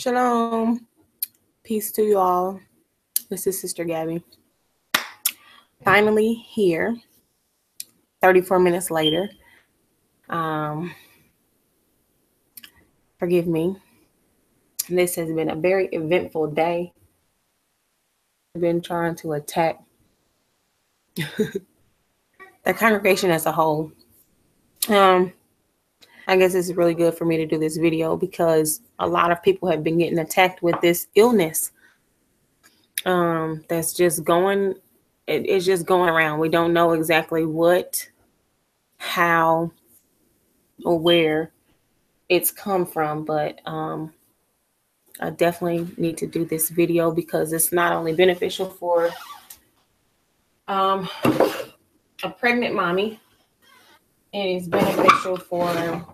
Shalom. Peace to you all. This is Sister Gabby. Finally here, 34 minutes later. Forgive me. This has been a very eventful day. I've been trying to attack the congregation as a whole. I guess it's really good for me to do this video because a lot of people have been getting attacked with this illness. That's just going, it's just going around. We don't know exactly what, how, or where it's come from, but I definitely need to do this video because it's not only beneficial for a pregnant mommy, it is beneficial for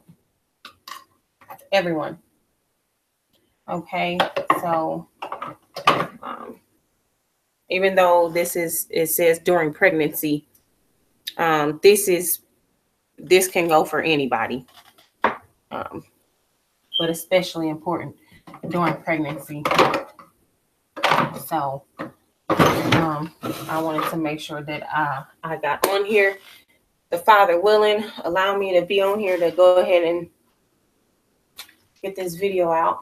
everyone. Okay, so even though it says during pregnancy, this can go for anybody, but especially important during pregnancy. So I wanted to make sure that I got on here. The Father willing, allow me to be on here to go ahead and get this video out.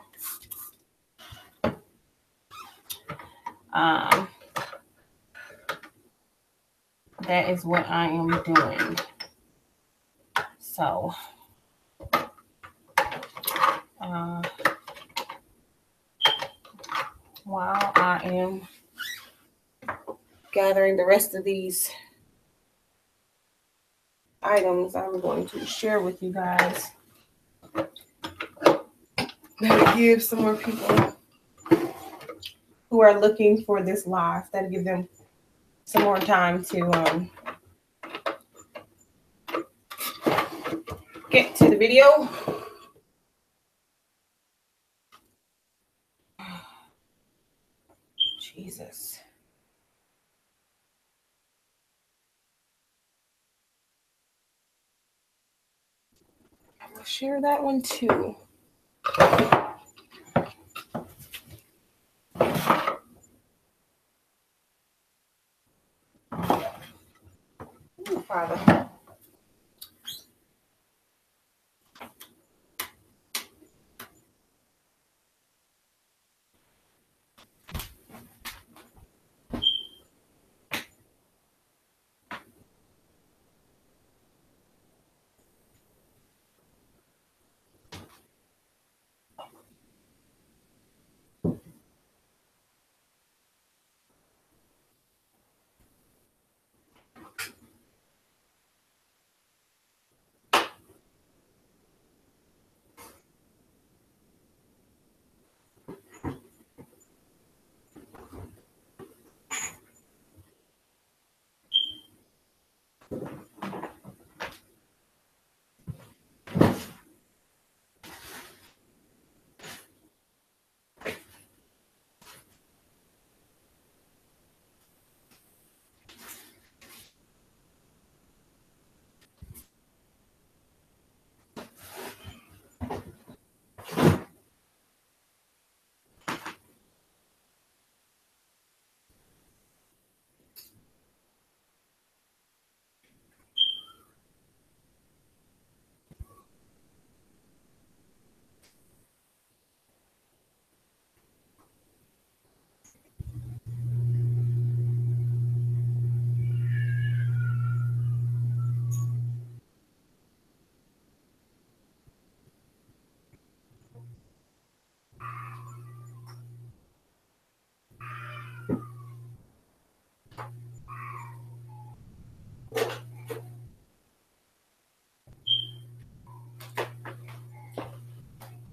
That is what I am doing. So while I am gathering the rest of these items, I'm going to share with you guys. That'll give some more people who are looking for this live, that'll give them some more time to get to the video. Jesus. I'm going to share that one too. Ooh, Father.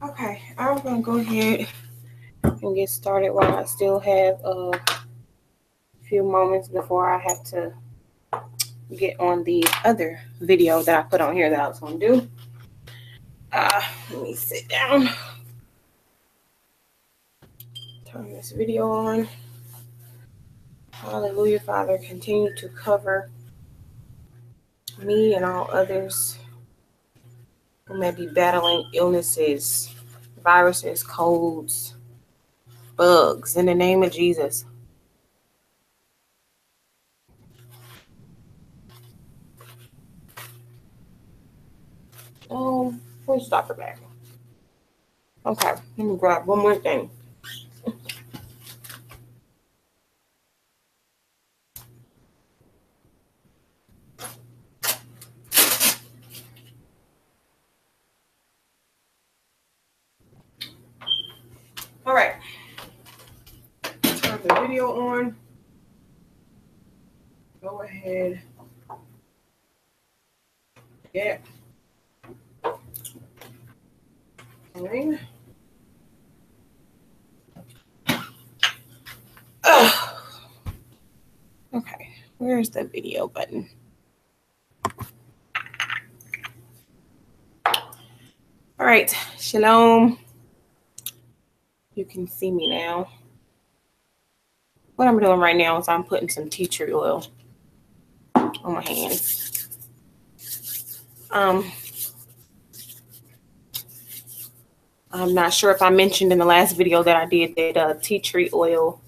Okay, I'm going to go ahead and get started while I still have a few moments before I have to get on the other video that I put on here that I was going to do. Let me sit down. Turn this video on. Hallelujah, Father. Continue to cover me and all others who may be battling illnesses, viruses, colds, bugs in the name of Jesus. Oh, where's Dr. Bag? Okay, let me grab one more thing. All right. Turn the video on. Go ahead. Yeah. Fine. Okay, where's the video button? All right, shalom. You can see me now. What I'm doing right now is I'm putting some tea tree oil on my hands. I'm not sure if I mentioned in the last video that I did that tea tree oil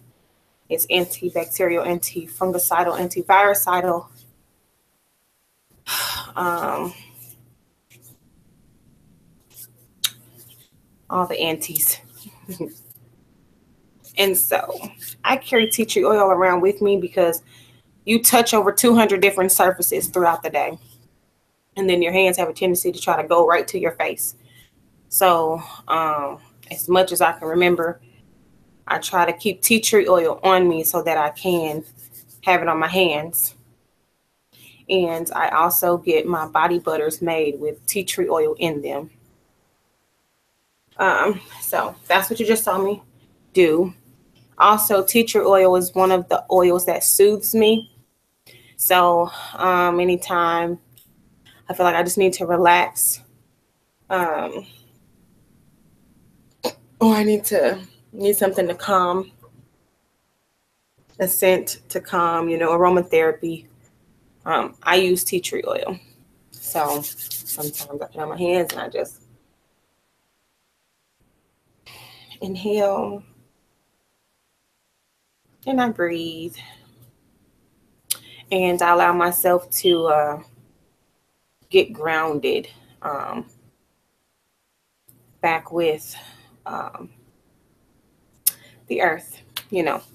is antibacterial, antifungicidal, antivirucidal. All the antis. And so I carry tea tree oil around with me because you touch over 200 different surfaces throughout the day. And then your hands have a tendency to try to go right to your face. So as much as I can remember, I try to keep tea tree oil on me so that I can have it on my hands. And I also get my body butters made with tea tree oil in them. So that's what you just saw me do. Also, tea tree oil is one of the oils that soothes me. So anytime I feel like I just need to relax, or I need something to calm, a scent to calm, aromatherapy, I use tea tree oil. So sometimes I put it on my hands and I just inhale and I breathe. And I allow myself to get grounded back with the earth.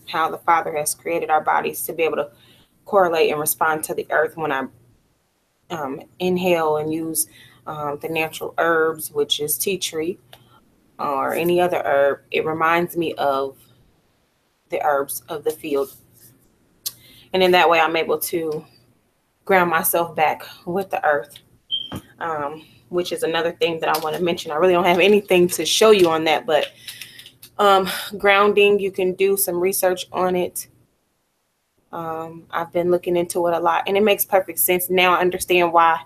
How the Father has created our bodies to be able to correlate and respond to the earth. When I inhale and use the natural herbs, which is tea tree or any other herb, it reminds me of the herbs of the field. And in that way, I'm able to ground myself back with the earth, which is another thing that I want to mention. I really don't have anything to show you on that, but grounding, you can do some research on it. I've been looking into it a lot, and it makes perfect sense. Now I understand why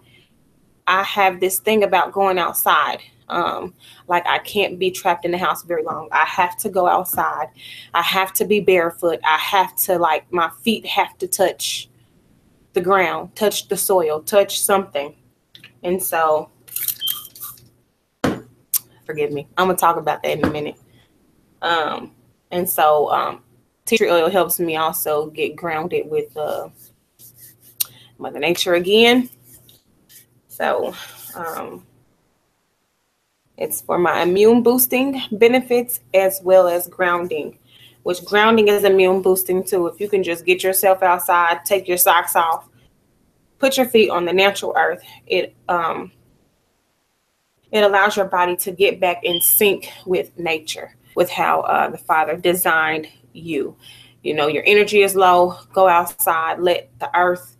I have this thing about going outside. Like I can't be trapped in the house very long. I have to go outside. I have to be barefoot. I have to, like, my feet have to touch the ground, touch the soil, touch something. And so, forgive me, I'm gonna talk about that in a minute. And so tea tree oil helps me also get grounded with Mother Nature again. So it's for my immune boosting benefits as well as grounding, which grounding is immune boosting too. If you can just get yourself outside, take your socks off, put your feet on the natural earth, it allows your body to get back in sync with nature, with how the Father designed you. Your energy is low, go outside, let the earth,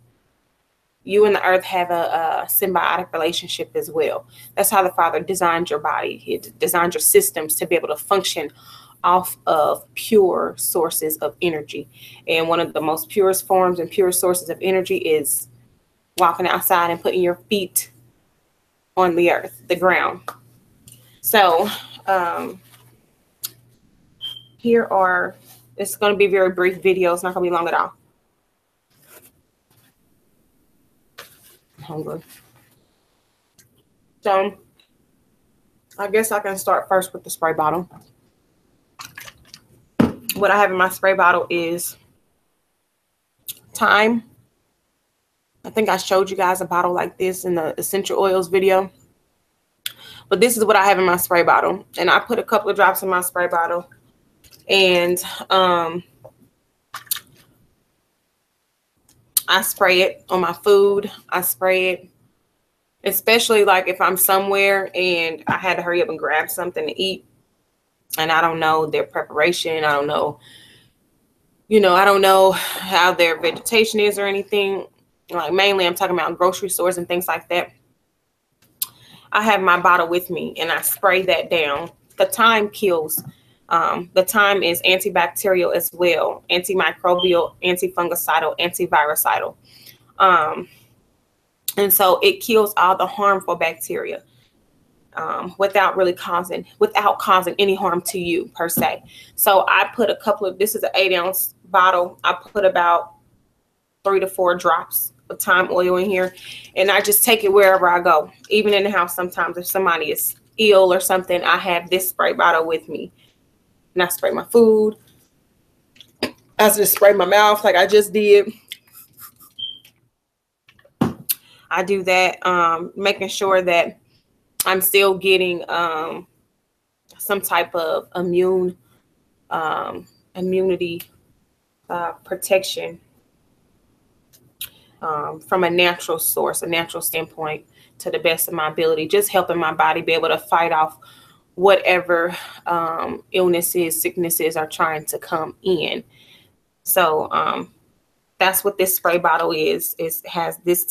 you and the earth have a symbiotic relationship as well. That's how the Father designed your body. He designed your systems to be able to function off of pure sources of energy. And one of the most purest forms and purest sources of energy is walking outside and putting your feet on the earth, the ground. So it's going to be a very brief video. It's not going to be long at all. I'm hungry. So I guess I can start first with the spray bottle. what I have in my spray bottle is thyme. I think I showed you guys a bottle like this in the essential oils video. But this is what I have in my spray bottle. And I put a couple of drops in my spray bottle. And I spray it on my food. I spray it, especially like if I'm somewhere and I had to hurry up and grab something to eat. And I don't know their preparation. I don't know, I don't know how their vegetation is or anything. Like mainly I'm talking about grocery stores and things like that. I have my bottle with me and I spray that down. The thyme kills. The thyme is antibacterial as well, antimicrobial, antifungicidal, antivirucidal. And so it kills all the harmful bacteria without causing any harm to you per se. So I put this is an 8-ounce bottle. I put about 3 to 4 drops of thyme oil in here, and I just take it wherever I go, even in the house. Sometimes if somebody is ill or something, I have this spray bottle with me, and I spray my food. I just spray my mouth like I just did. I do that, making sure that I'm still getting some type of immunity protection from a natural source, a natural standpoint, to the best of my ability, just helping my body be able to fight off whatever illnesses, sicknesses are trying to come in. So that's what this spray bottle is. It has this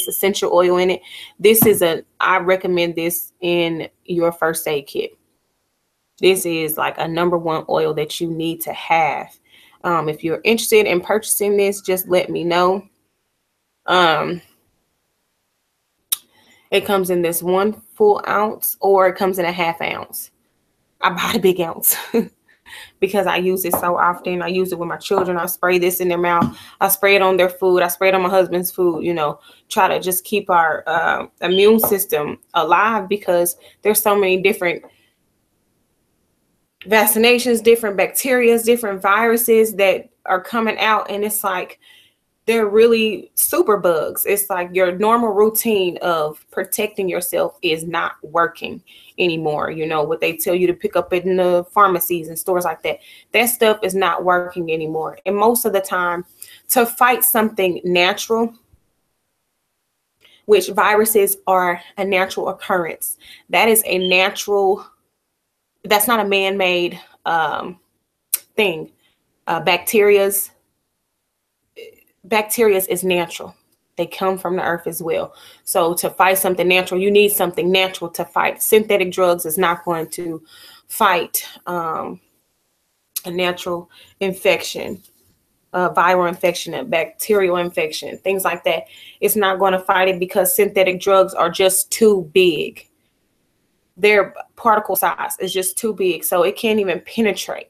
essential oil in it. I recommend this in your first aid kit. This is like a #1 oil that you need to have. If you're interested in purchasing this, just let me know. It comes in this 1 full ounce, or it comes in a 1/2 ounce. I bought a big ounce because I use it so often. I use it with my children. I spray this in their mouth. I spray it on their food. I spray it on my husband's food, try to just keep our immune system alive, because there's so many different vaccinations, different bacteria, different viruses that are coming out. And it's like, they're really super bugs. It's like your normal routine of protecting yourself is not working anymore. What they tell you to pick up in the pharmacies and stores like that, that stuff is not working anymore. And most of the time, to fight something natural, which viruses are a natural occurrence, that's not a man-made thing. Bacteria is natural. They come from the earth as well. So to fight something natural, you need something natural to fight. Synthetic drugs is not going to fight a natural infection, a viral infection, a bacterial infection, things like that. It's not going to fight it, because synthetic drugs are just too big. Their particle size is just too big, so it can't even penetrate.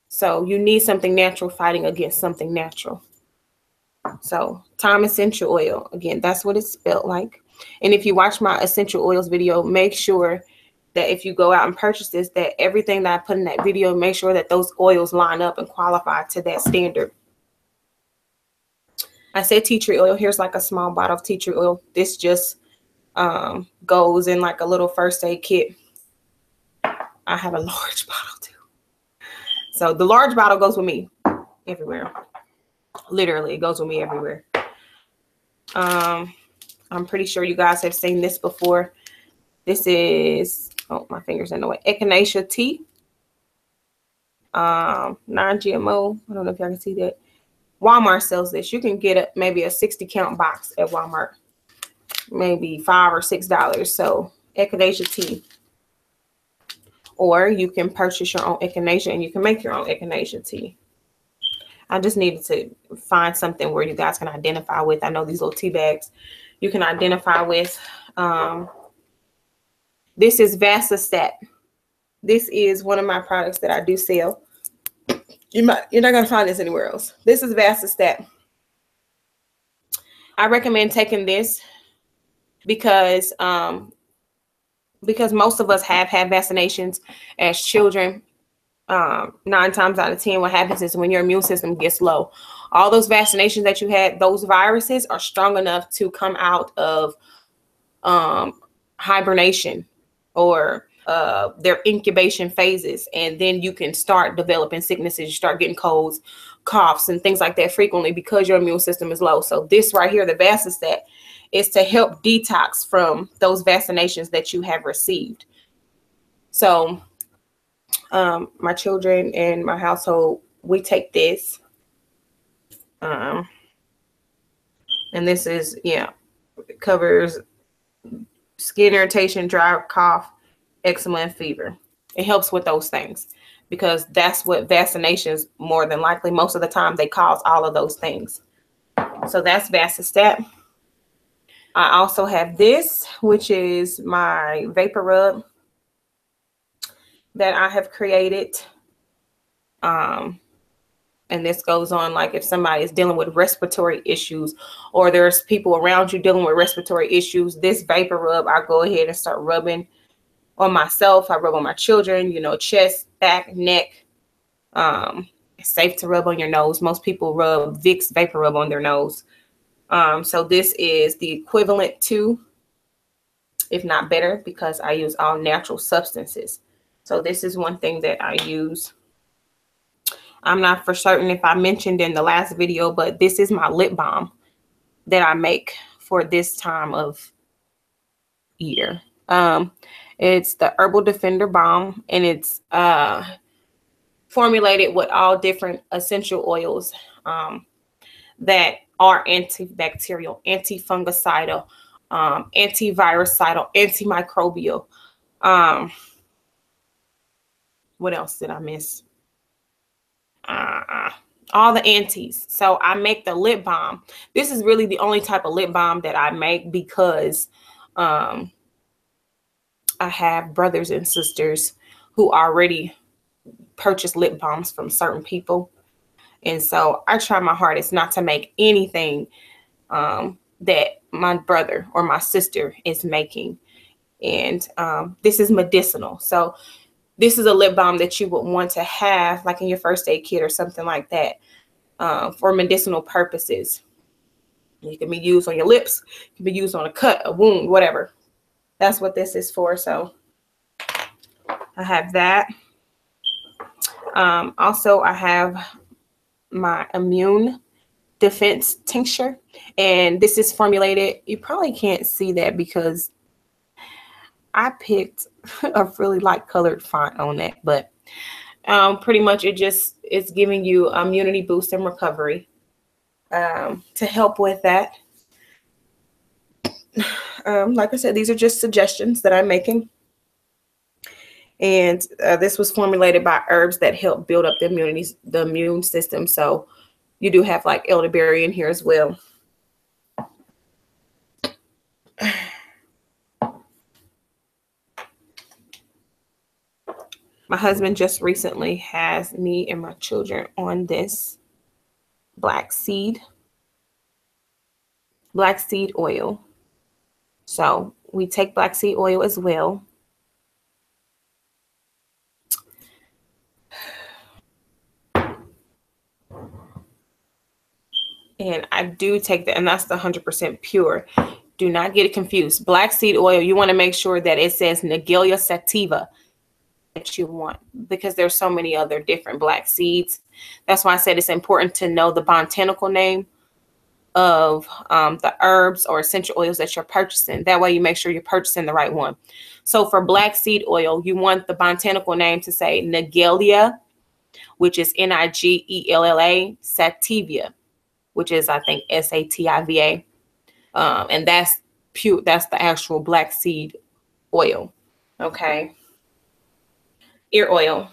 So you need something natural fighting against something natural. So thyme essential oil, again, that's what it's spelled like. And if you watch my essential oils video, make sure that if you go out and purchase this, that everything that I put in that video, make sure that those oils line up and qualify to that standard. I said tea tree oil. Here's like a small bottle of tea tree oil. This just goes in like a little first aid kit. I have a large bottle too. So the large bottle goes with me everywhere. Literally, it goes with me everywhere. I'm pretty sure you guys have seen this before. This is, oh, my finger's in the way, echinacea tea. Non-GMO. I don't know if y'all can see that. Walmart sells this. You can get maybe a 60-count box at Walmart. Maybe $5 or $6. So echinacea tea. Or you can purchase your own echinacea and you can make your own echinacea tea. I just needed to find something where you guys can identify with. I know these little tea bags you can identify with. This is Vasistat. This is one of my products that I do sell. You're not going to find this anywhere else. This is Vasistat. I recommend taking this because most of us have had vaccinations as children. 9 times out of 10, what happens is when your immune system gets low, all those vaccinations that you had, those viruses are strong enough to come out of hibernation or their incubation phases. And then you can start developing sicknesses. You start getting colds, coughs, and things like that frequently because your immune system is low. So this right here, the Vasistat, is to help detox from those vaccinations that you have received. So my children and my household, we take this. And this is, yeah, it covers skin irritation, dry cough, eczema, and fever. It helps with those things because that's what vaccinations, more than likely, most of the time, they cause all of those things. So that's Vasistat. I also have this, which is my vapor rub that I have created. And this goes on like if somebody is dealing with respiratory issues or there's people around you dealing with respiratory issues, this vapor rub, I go ahead and start rubbing on myself. I rub on my children, you know, chest, back, neck. It's safe to rub on your nose. Most people rub Vicks vapor rub on their nose. So this is the equivalent to, if not better, because I use all natural substances. So this is one thing that I use. I'm not for certain if I mentioned in the last video, but this is my lip balm that I make for this time of year. It's the Herbal Defender Balm, and it's formulated with all different essential oils that are antibacterial, antifungicidal, antivirucidal, antimicrobial. What else did I miss? All the antis. So I make the lip balm. This is really the only type of lip balm that I make because I have brothers and sisters who already purchase lip balms from certain people. And so I try my hardest not to make anything that my brother or my sister is making. And this is medicinal. So this is a lip balm that you would want to have like in your first aid kit or something like that for medicinal purposes. It can be used on your lips. It can be used on a cut, a wound, whatever. That's what this is for. So I have that. Also, I have my immune defense tincture. And this is formulated. You probably can't see that because I picked a really light colored font on that, but pretty much it's giving you immunity boost and recovery to help with that. Like I said, these are just suggestions that I'm making. And this was formulated by herbs that help build up the immune system. So you do have like elderberry in here as well. My husband just recently has me and my children on this black seed oil. So we take black seed oil as well. And I do take that, and that's the 100% pure. Do not get it confused. Black seed oil, you want to make sure that it says Nagelia sativa that you want, because there's so many other different black seeds. That's why I said it's important to know the botanical name of the herbs or essential oils that you're purchasing. That way you make sure you're purchasing the right one. So for black seed oil, you want the botanical name to say Nagelia, which is Nigella, sativa, which is, I think, Sativa. And that's pure. That's the actual black seed oil. Okay. Ear oil.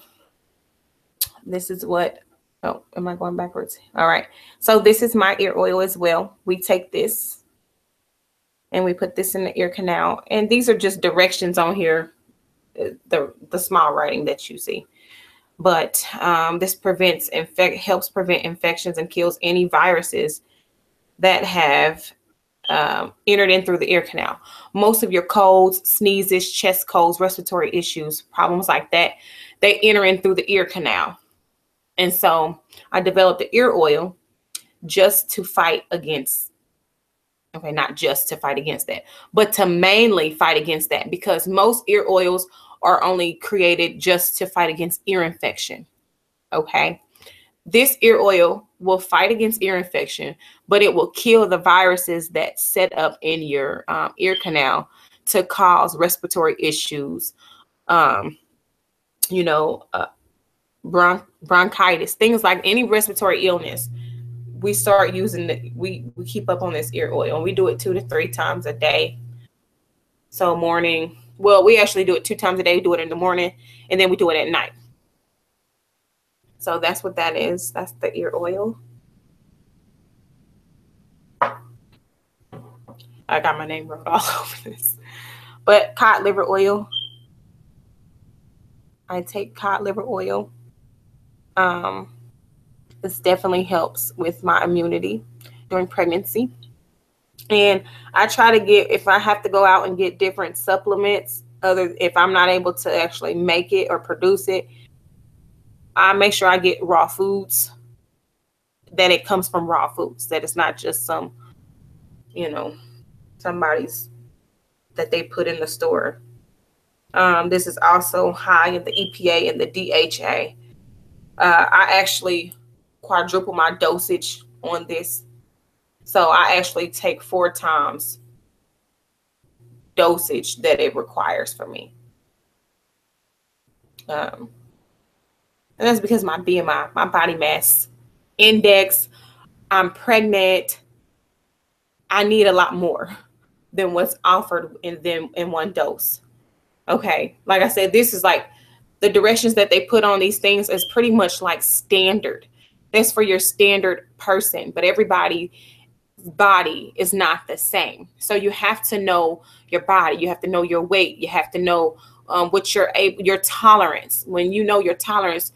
This is what, oh, am I going backwards? All right. So this is my ear oil as well. We take this and we put this in the ear canal. And these are just directions on here, the small writing that you see. But this helps prevent infections and kills any viruses that have entered in through the ear canal. Most of your colds, sneezes, chest colds, respiratory issues, problems like that, they enter in through the ear canal. And so I developed the ear oil just to fight against, okay, not just to fight against that, but to mainly fight against that, because most ear oils are only created just to fight against ear infection. Okay. This ear oil will fight against ear infection, but it will kill the viruses that set up in your ear canal to cause respiratory issues, you know, bronchitis, things like any respiratory illness. We start using we keep up on this ear oil, and we do it 2 to 3 times a day. So morning, well, we actually do it 2 times a day. We do it in the morning, and then we do it at night. So that's what that is. That's the ear oil. I got my name wrote all over this. But cod liver oil. I take cod liver oil. This definitely helps with my immunity during pregnancy. And I try to get, if I have to go out and get different supplements, if I'm not able to actually make it or produce it, I make sure I get raw foods, that it comes from raw foods, that it's not just some, you know, somebody's that they put in the store. This is also high in the EPA and the DHA. I actually quadruple my dosage on this. So I actually take 4 times dosage that it requires for me. And that's because my BMI, my body mass index, I'm pregnant. I need a lot more than what's offered in one dose. Okay. Like I said, this is like the directions that they put on these things is pretty much like standard. That's for your standard person, but everybody's body is not the same. So you have to know your body. You have to know your weight. You have to know what your tolerance. When you know your tolerance,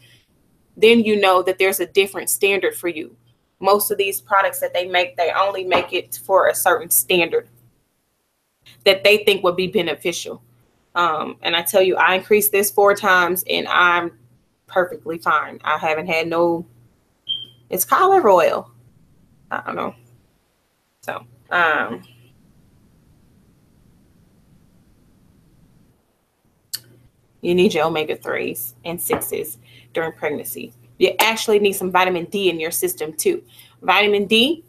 then you know that there's a different standard for you. Most of these products that they make, they only make it for a certain standard that they think would be beneficial. And I tell you, I increased this 4 times and I'm perfectly fine. I haven't had it's cod liver oil. I don't know. So, you need your omega-3s and 6s during pregnancy. You actually need some vitamin D in your system too. Vitamin D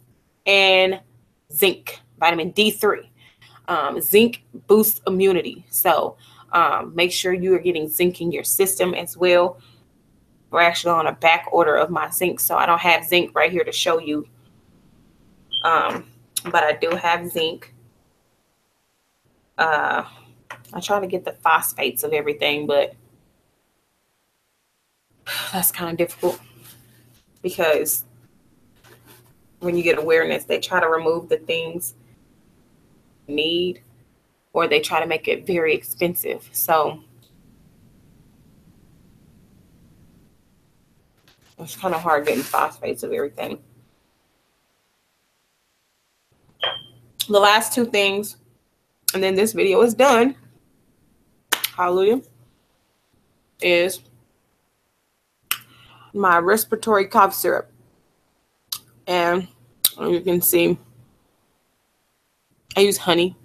and zinc, vitamin D3. Zinc boosts immunity. So make sure you are getting zinc in your system as well. We're actually on a back order of my zinc, so I don't have zinc right here to show you. But I do have zinc. I try to get the phosphates of everything, but that's kind of difficult because when you get awareness, they try to remove the things you need, or they try to make it very expensive. So it's kind of hard getting phosphates of everything. The last 2 things, and then this video is done, hallelujah, is my respiratory cough syrup. And you can see I use honey.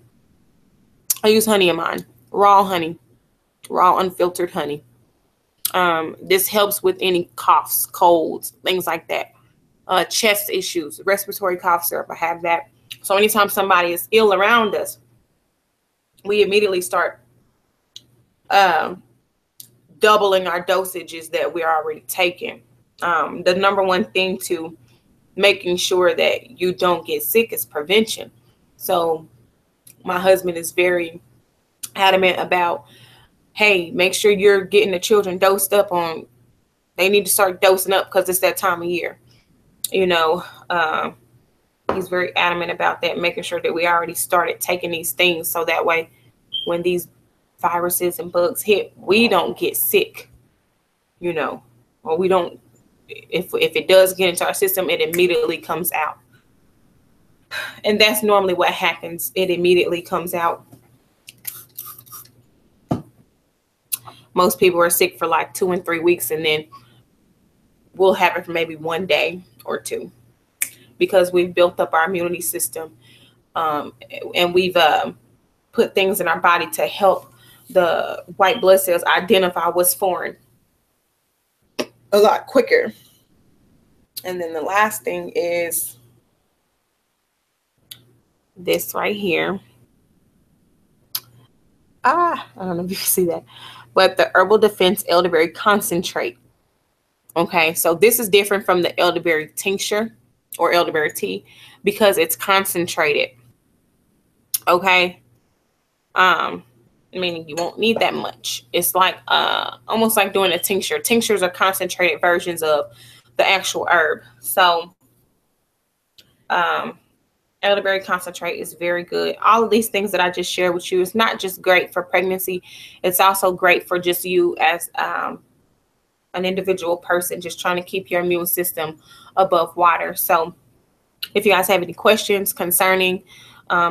I use honey in mine, raw honey, raw unfiltered honey. This helps with any coughs, colds, things like that. Chest issues, respiratory cough syrup, I have that. So anytime somebody is ill around us, we immediately start doubling our dosages that we're already taking. The number one thing to making sure that you don't get sick is prevention. So my husband is very adamant about, hey, make sure you're getting the children dosed up on, they need to start dosing up because it's that time of year. You know, he's very adamant about that, making sure that we already started taking these things so that way when these viruses and bugs hit, we don't get sick, you know, or we don't, if it does get into our system, it immediately comes out. And that's normally what happens. It immediately comes out. Most people are sick for like 2 and 3 weeks, and then we'll have it for maybe 1 day or two, because we've built up our immunity system, and we've put things in our body to help the white blood cells identify what's foreign a lot quicker. And then the last thing is this right here. I don't know if you can see that, but the Herbal Defense Elderberry Concentrate. Okay, so this is different from the elderberry tincture or elderberry tea because it's concentrated. Okay, meaning you won't need that much. It's like almost like doing a tincture. Tinctures are concentrated versions of the actual herb. So elderberry concentrate is very good. All of these things that I just shared with you is not just great for pregnancy. It's also great for just you as an individual person just trying to keep your immune system above water. So if you guys have any questions concerning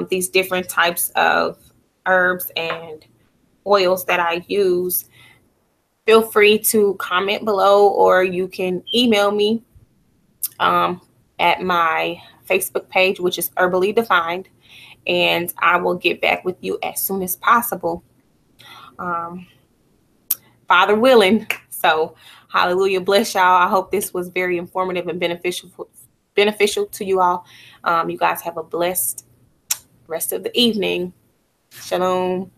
these different types of herbs and oils that I use, feel free to comment below, or you can email me at my Facebook page, which is Herbally Defined, and I will get back with you as soon as possible, Father willing. So hallelujah, bless y'all. I hope this was very informative and beneficial to you all. You guys have a blessed rest of the evening. Shalom.